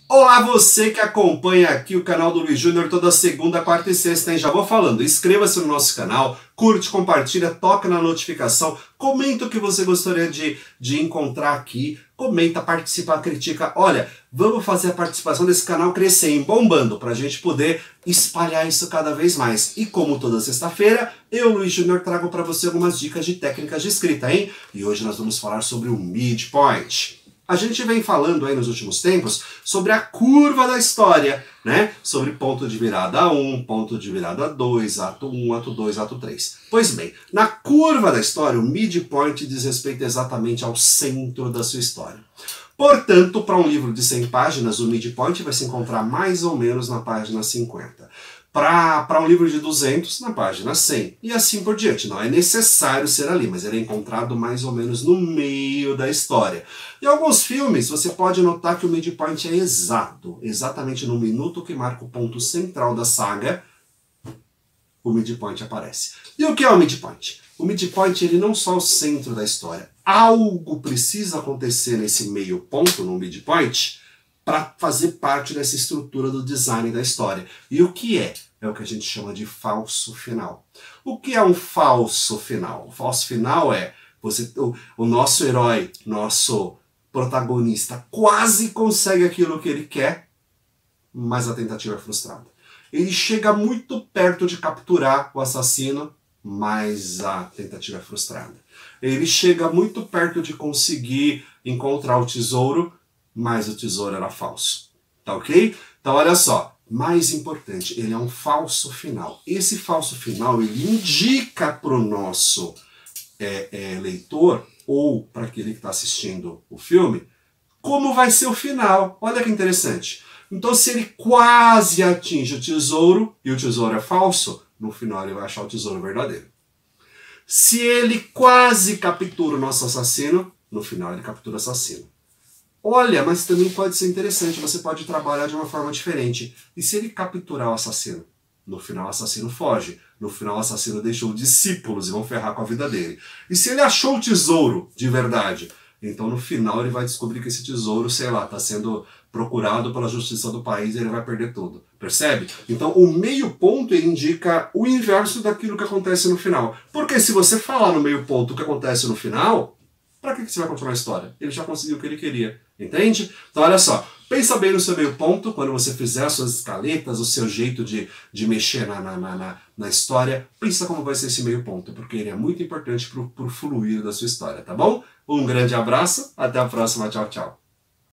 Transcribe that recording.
Olá, você que acompanha aqui o canal do Luiz Júnior toda segunda, quarta e sexta, hein? Já vou falando, inscreva-se no nosso canal, curte, compartilha, toca na notificação, comenta o que você gostaria de encontrar aqui, comenta, participa, critica. Olha, vamos fazer a participação desse canal crescer, hein? Bombando, pra gente poder espalhar isso cada vez mais. E como toda sexta-feira, eu, Luiz Júnior, trago para você algumas dicas de técnicas de escrita, hein? E hoje nós vamos falar sobre o midpoint. A gente vem falando aí nos últimos tempos sobre a curva da história, né? Sobre ponto de virada 1, ponto de virada 2, ato 1, ato 2, ato 3. Pois bem, na curva da história, o midpoint diz respeito exatamente ao centro da sua história. Portanto, para um livro de 100 páginas, o midpoint vai se encontrar mais ou menos na página 50. Para um livro de 200, na página 100. E assim por diante. Não é necessário ser ali, mas ele é encontrado mais ou menos no meio da história. Em alguns filmes, você pode notar que o midpoint é exato. Exatamente no minuto que marca o ponto central da saga, o midpoint aparece. E o que é o midpoint? O midpoint, ele não só é o centro da história. Algo precisa acontecer nesse meio ponto, no midpoint, para fazer parte dessa estrutura do design da história. E o que é? É o que a gente chama de falso final. O que é um falso final? O falso final é o nosso herói, nosso protagonista, quase consegue aquilo que ele quer, mas a tentativa é frustrada. Ele chega muito perto de capturar o assassino, mas a tentativa é frustrada. Ele chega muito perto de conseguir encontrar o tesouro, mas o tesouro era falso. Tá ok? Então olha só, mais importante, ele é um falso final. Esse falso final, ele indica para o nosso leitor, ou para aquele que está assistindo o filme, como vai ser o final. Olha que interessante. Então se ele quase atinge o tesouro, e o tesouro é falso, no final ele vai achar o tesouro verdadeiro. Se ele quase captura o nosso assassino, no final ele captura o assassino. Olha, mas também pode ser interessante, você pode trabalhar de uma forma diferente. E se ele capturar o assassino? No final o assassino foge. No final o assassino deixou discípulos e vão ferrar com a vida dele. E se ele achou o tesouro de verdade? Então no final ele vai descobrir que esse tesouro, sei lá, está sendo procurado pela justiça do país e ele vai perder tudo. Percebe? Então o meio ponto ele indica o inverso daquilo que acontece no final. Porque se você falar no meio ponto o que acontece no final, para que você vai continuar a história? Ele já conseguiu o que ele queria. Entende? Então olha só, pensa bem no seu meio ponto, quando você fizer as suas escaletas, o seu jeito de mexer na história, pensa como vai ser esse meio ponto, porque ele é muito importante para o fluir da sua história, tá bom? Um grande abraço, até a próxima, tchau, tchau.